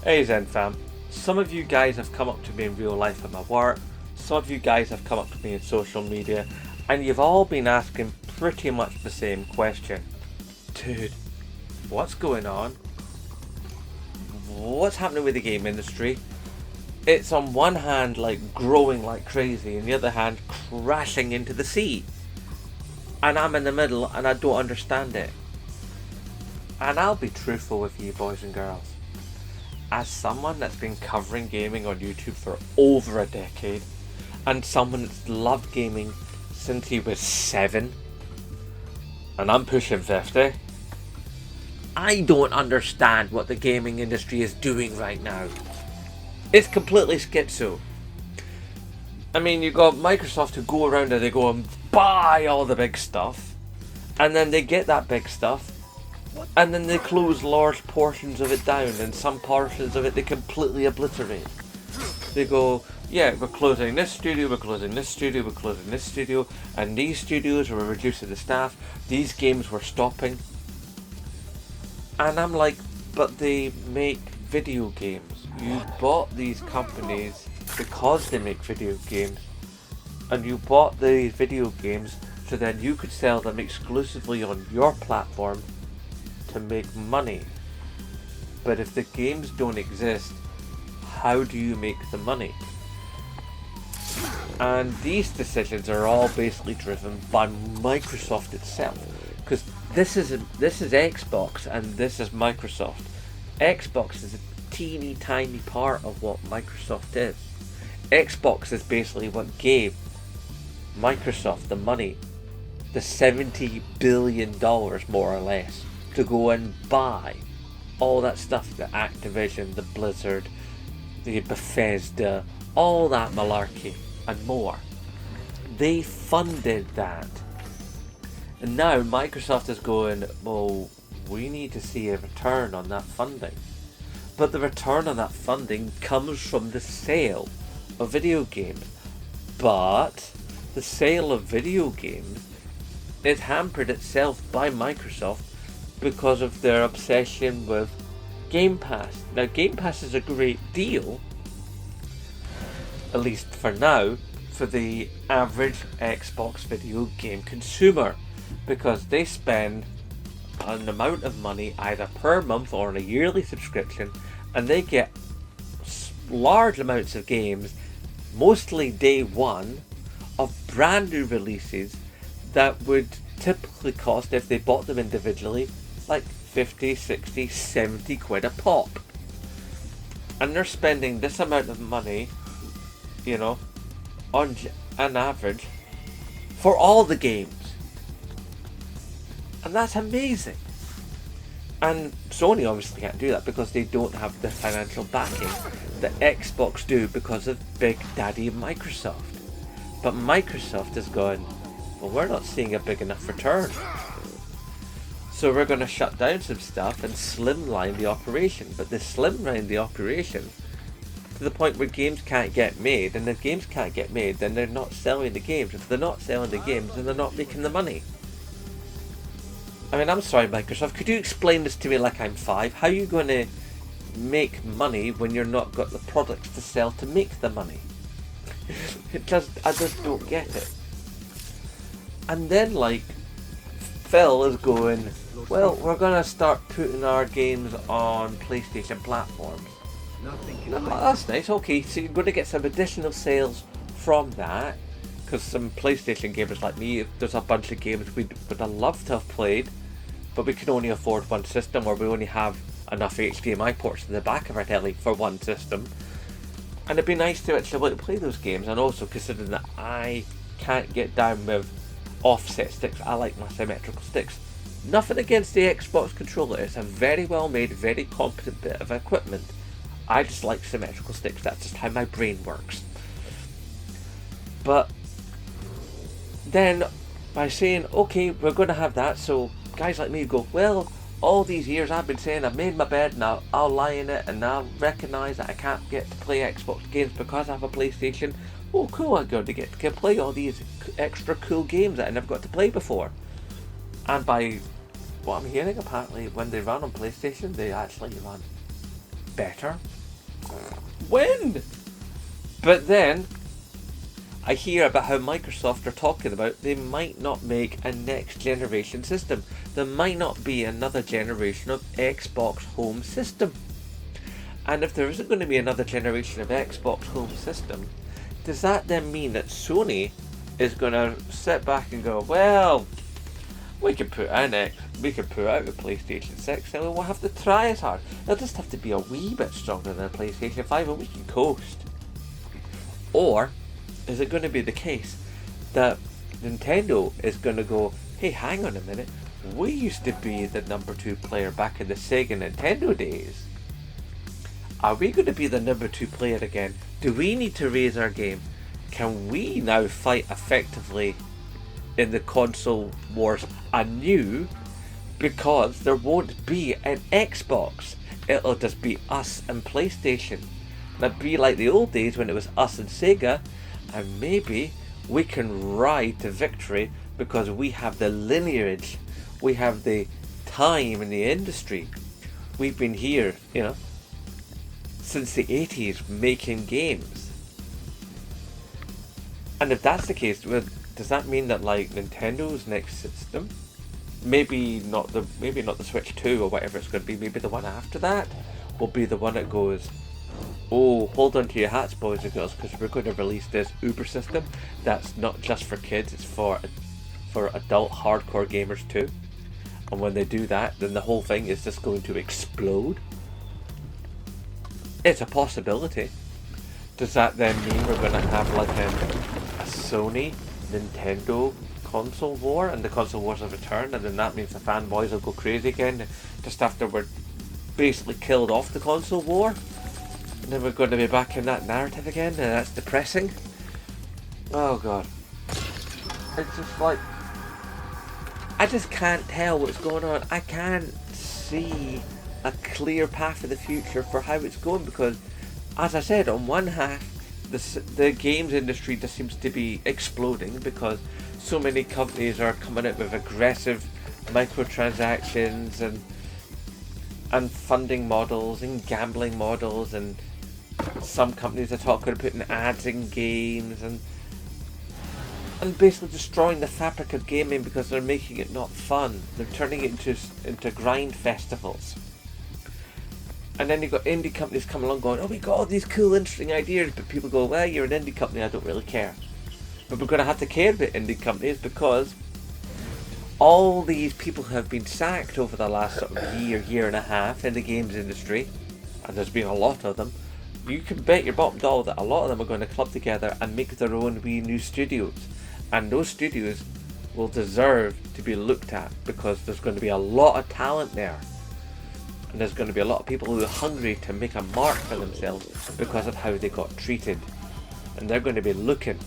Hey Zen fam, some of you guys have come up to me in real life at my work, some of you guys have come up to me in social media, and you've all been asking pretty much the same question. Dude, what's going on? What's happening with the game industry? It's on one hand like growing like crazy, and the other hand crashing into the sea. And I'm in the middle and I don't understand it. And I'll be truthful with you boys and girls. As someone that's been covering gaming on YouTube for over a decade, and someone that's loved gaming since he was 7, and I'm pushing 50, I don't understand what the gaming industry is doing right now. It's completely schizo. I mean, you got Microsoft who go around and they go and buy all the big stuff, and then they get that big stuff, and then they close large portions of it down, and some portions of it they completely obliterate. They go, yeah, we're closing this studio, we're closing this studio, we're closing this studio, and these studios were reducing the staff, these games were stopping. And I'm like, but they make video games. You bought these companies because they make video games, and you bought these video games so then you could sell them exclusively on your platform to make money. But if the games don't exist, how do you make the money? And these decisions are all basically driven by Microsoft itself, because this is Xbox and this is Microsoft. Xbox is a teeny tiny part of what Microsoft is. Xbox is basically what gave Microsoft the money, the $70 billion more or less, to go and buy all that stuff, the Activision, the Blizzard, the Bethesda, all that malarkey and more. They funded that. And now Microsoft is going, well, we need to see a return on that funding. But the return on that funding comes from the sale of video games. But the sale of video games is hampered itself by Microsoft because of their obsession with Game Pass. Now, Game Pass is a great deal, at least for now, for the average Xbox video game consumer, because they spend an amount of money either per month or on a yearly subscription, and they get large amounts of games, mostly day one, of brand new releases that would typically cost, if they bought them individually, like 50, 60, 70 quid a pop. And they're spending this amount of money, you know, on an average for all the games. And that's amazing. And Sony obviously can't do that because they don't have the financial backing that Xbox do because of Big Daddy Microsoft. But Microsoft has gone, well, we're not seeing a big enough return, so we're going to shut down some stuff and slimline the operation. But they slimline the operation to the point where games can't get made, and if games can't get made, then they're not selling the games. If they're not selling the games, then they're not making the money. I mean, I'm sorry, Microsoft, could you explain this to me like I'm 5? How are you going to make money when you're not got the products to sell to make the money? I just don't get it. And then, like, Phil is going, well, we're going to start putting our games on PlayStation platforms. That's nice, okay, so you're going to get some additional sales from that, because some PlayStation gamers like me, there's a bunch of games would have loved to have played, but we can only afford one system, or we only have enough HDMI ports in the back of our telly for one system. And it'd be nice to actually be able to play those games, and also considering that I can't get down with offset sticks, I like my symmetrical sticks. Nothing against the Xbox controller, it's a very well made, very competent bit of equipment. I just like symmetrical sticks, that's just how my brain works. But then by saying, okay, we're going to have that, so guys like me go, well, all these years I've been saying I've made my bed and I'll lie in it, and I'll recognise that I can't get to play Xbox games because I have a PlayStation. Oh cool, I'm going to get to play all these extra cool games that I never got to play before. And by what I'm hearing, apparently when they run on PlayStation, they actually run better When? But then I hear about how Microsoft are talking about they might not make a next generation system. There might not be another generation of Xbox home system. And if there isn't going to be another generation of Xbox home system, does that then mean that Sony is going to sit back and go, well, we can put out a PlayStation 6 and we won't have to try as hard. It'll just have to be a wee bit stronger than a PlayStation 5 and we can coast. Or is it going to be the case that Nintendo is going to go, hey, hang on a minute, we used to be the number 2 player back in the Sega Nintendo days. Are we going to be the number 2 player again? Do we need to raise our game? Can we now fight effectively in the console wars anew? Because there won't be an Xbox. It'll just be us and PlayStation. It'll be like the old days when it was us and Sega. And maybe we can ride to victory because we have the lineage. We have the time in the industry. We've been here, since the 80s making games. And if that's the case, does that mean that like Nintendo's next system, maybe not the Switch 2 or whatever it's going to be, maybe the one after that will be the one that goes, oh, hold on to your hats, boys and girls, because we're going to release this Uber system that's not just for kids, it's for adult hardcore gamers too. And when they do that, then the whole thing is just going to explode. It's a possibility. Does that then mean we're going to have like a Sony Nintendo console war, and the console wars have returned, and then that means the fanboys will go crazy again just after we're basically killed off the console war, and then we're going to be back in that narrative again, and that's depressing. Oh god, it's just like I just can't tell what's going on. I can't see a clear path for the future for how it's going, because as I said, on one half the games industry just seems to be exploding because so many companies are coming out with aggressive microtransactions and funding models and gambling models, and some companies are talking about putting ads in games and basically destroying the fabric of gaming because they're making it not fun. They're turning it into grind festivals. And then you've got indie companies come along going, oh, we got all these cool, interesting ideas, but people go, well, you're an indie company, I don't really care. But we're going to have to care about indie companies because all these people have been sacked over the last sort of year and a half in the games industry, and there's been a lot of them. You can bet your bottom dollar that a lot of them are going to club together and make their own wee new studios. And those studios will deserve to be looked at because there's going to be a lot of talent there. And there's going to be a lot of people who are hungry to make a mark for themselves because of how they got treated. And they're going to be looking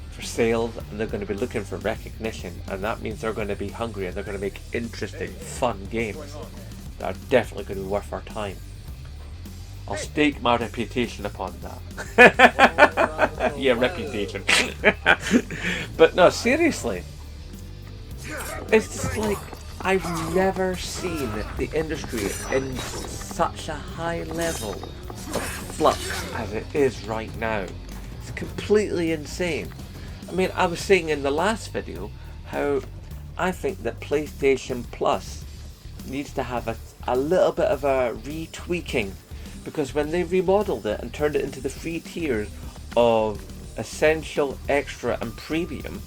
for sales, and they're going to be looking for recognition, and that means they're going to be hungry and they're going to make interesting, fun games that are definitely going to be worth our time. I'll stake my reputation upon that. Yeah, reputation. But no, seriously. It's just like, I've never seen the industry in such a high level of flux as it is right now. It's completely insane. I mean, I was saying in the last video how I think that PlayStation Plus needs to have a little bit of a retweaking, because when they remodeled it and turned it into the free tiers of Essential, Extra and Premium,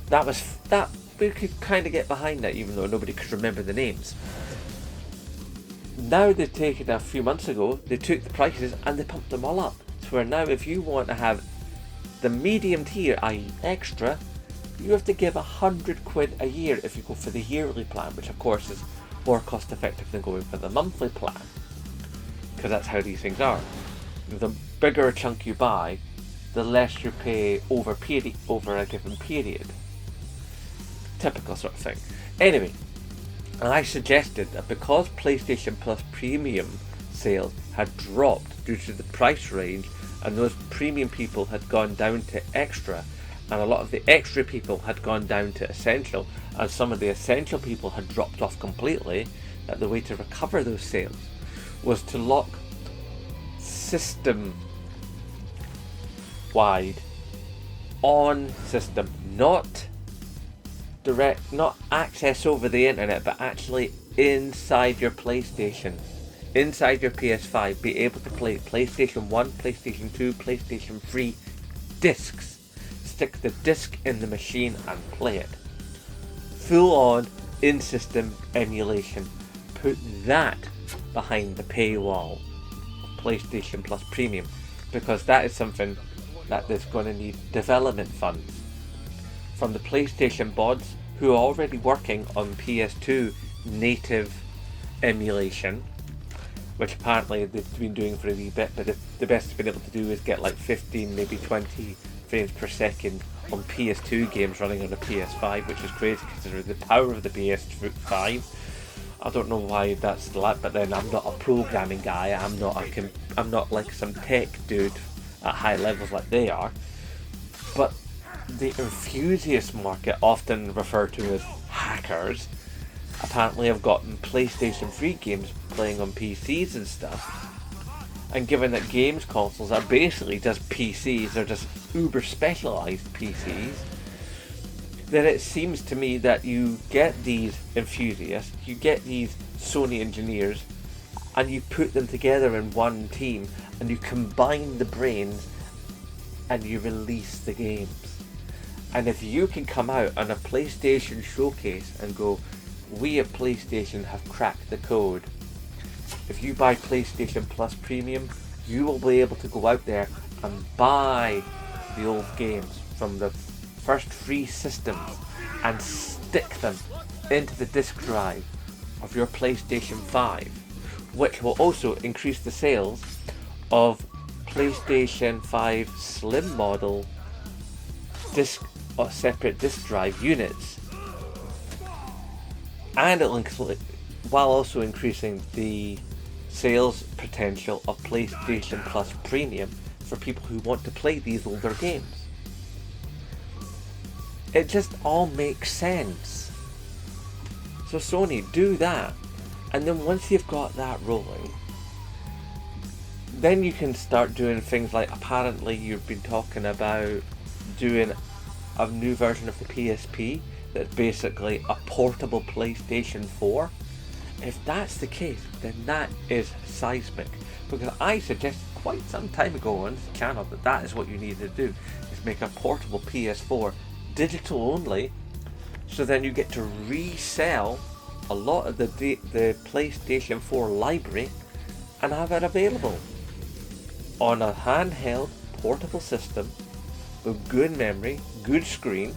that we could kind of get behind that, even though nobody could remember the names. Now they've taken, a few months ago, they took the prices and they pumped them all up. So where now if you want to have the medium tier, i.e. Extra, you have to give £100 a year if you go for the yearly plan, which of course is more cost effective than going for the monthly plan, because that's how these things are. The bigger a chunk you buy, the less you pay over a given period. Typical sort of thing. Anyway, and I suggested that because PlayStation Plus Premium sales had dropped due to the price range, and those premium people had gone down to Extra, and a lot of the Extra people had gone down to Essential, and some of the Essential people had dropped off completely, that the way to recover those sales was to lock system wide on system, not direct, not access over the internet, but actually inside your PlayStation, inside your PS5, be able to play PlayStation 1, PlayStation 2, PlayStation 3 discs. Stick the disc in the machine and play it. Full on in-system emulation. Put that behind the paywall of PlayStation Plus Premium, because that is something that is going to need development funds from the PlayStation bods who are already working on PS2 native emulation, which apparently they've been doing for a wee bit, but the best they've been able to do is get like 15, maybe 20 frames per second on PS2 games running on a PS5, which is crazy considering the power of the PS5. I don't know why that's that, but then I'm not a programming guy. I'm not like some tech dude at high levels like they are. But the enthusiast market, often referred to as hackers, apparently have gotten PlayStation 3 games playing on PCs and stuff. And given that games consoles are basically just PCs, they're just uber specialized PCs, then it seems to me that you get these enthusiasts, you get these Sony engineers, and you put them together in one team, and you combine the brains, and you release the games. And if you can come out on a PlayStation showcase and go, we at PlayStation have cracked the code. If you buy PlayStation Plus Premium, you will be able to go out there and buy the old games from the first 3 systems and stick them into the disk drive of your PlayStation 5, which will also increase the sales of PlayStation 5 Slim model disc or separate disk drive units, and it'll include, while also increasing the sales potential of PlayStation Plus Premium for people who want to play these older games. It just all makes sense. So Sony, do that, and then once you've got that rolling, then you can start doing things like, apparently you've been talking about doing a new version of the PSP that's basically a portable PlayStation 4. If that's the case, then that is seismic, because I suggested quite some time ago on this channel that is what you need to do, is make a portable PS4 digital only, so then you get to resell a lot of the PlayStation 4 library and have it available on a handheld portable system with good memory, good screen.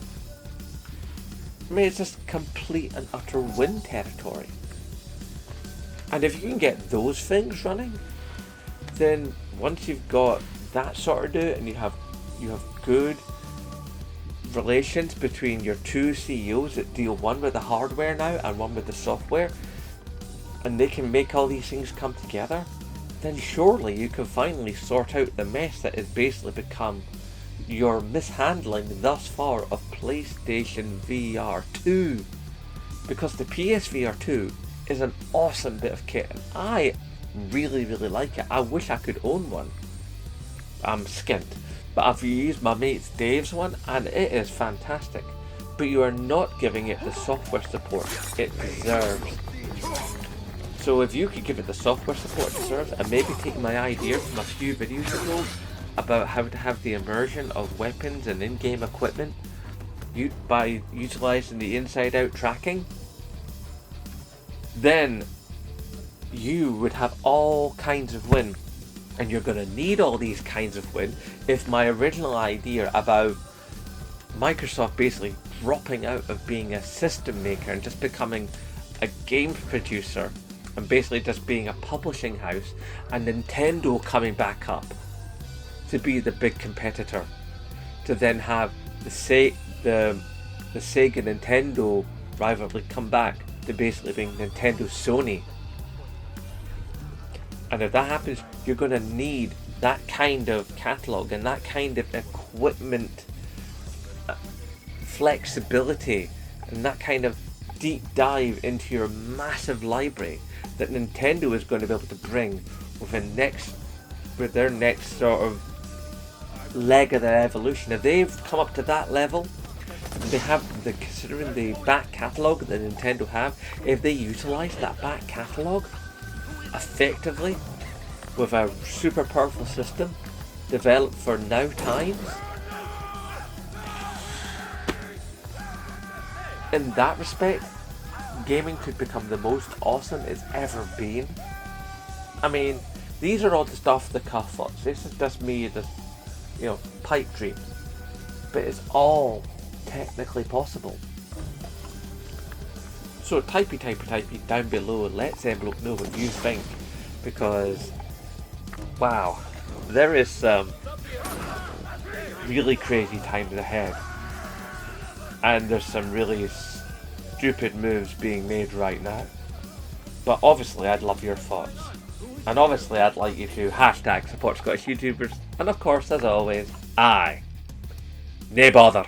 I mean, it's just complete and utter win territory. And if you can get those things running, then once you've got that sorted out and you have good relations between your 2 CEOs that deal one with the hardware now and one with the software, and they can make all these things come together, then surely you can finally sort out the mess that has basically become your mishandling thus far of PlayStation VR 2. Because the PSVR 2 is an awesome bit of kit, and I really like it. I wish I could own one. I'm skint, but I've used my mate's Dave's one and it is fantastic. But you are not giving it the software support it deserves. So if you could give it the software support it deserves, and maybe take my idea from a few videos ago about how to have the immersion of weapons and in-game equipment by utilizing the inside-out tracking, then you would have all kinds of win. And you're going to need all these kinds of win if my original idea about Microsoft basically dropping out of being a system maker and just becoming a game producer and basically just being a publishing house, and Nintendo coming back up to be the big competitor, to then have the Sega Nintendo rivalry come back to basically being Nintendo Sony. And if that happens, you're going to need that kind of catalogue and that kind of equipment flexibility and that kind of deep dive into your massive library that Nintendo is going to be able to bring with their next sort of leg of their evolution. If they've come up to that level, they have considering the back catalogue that Nintendo have, if they utilise that back catalogue effectively with a super powerful system developed for now times, in that respect, gaming could become the most awesome it's ever been. I mean, these are all just off the cuff thoughts. This is just me, just, pipe dream. But it's all technically possible. So typey down below and let Envelope know what you think, because wow, there is some really crazy times ahead, and there's some really stupid moves being made right now. But obviously I'd love your thoughts, and obviously I'd like you to hashtag support Scottish YouTubers, and of course, as always, nae bother.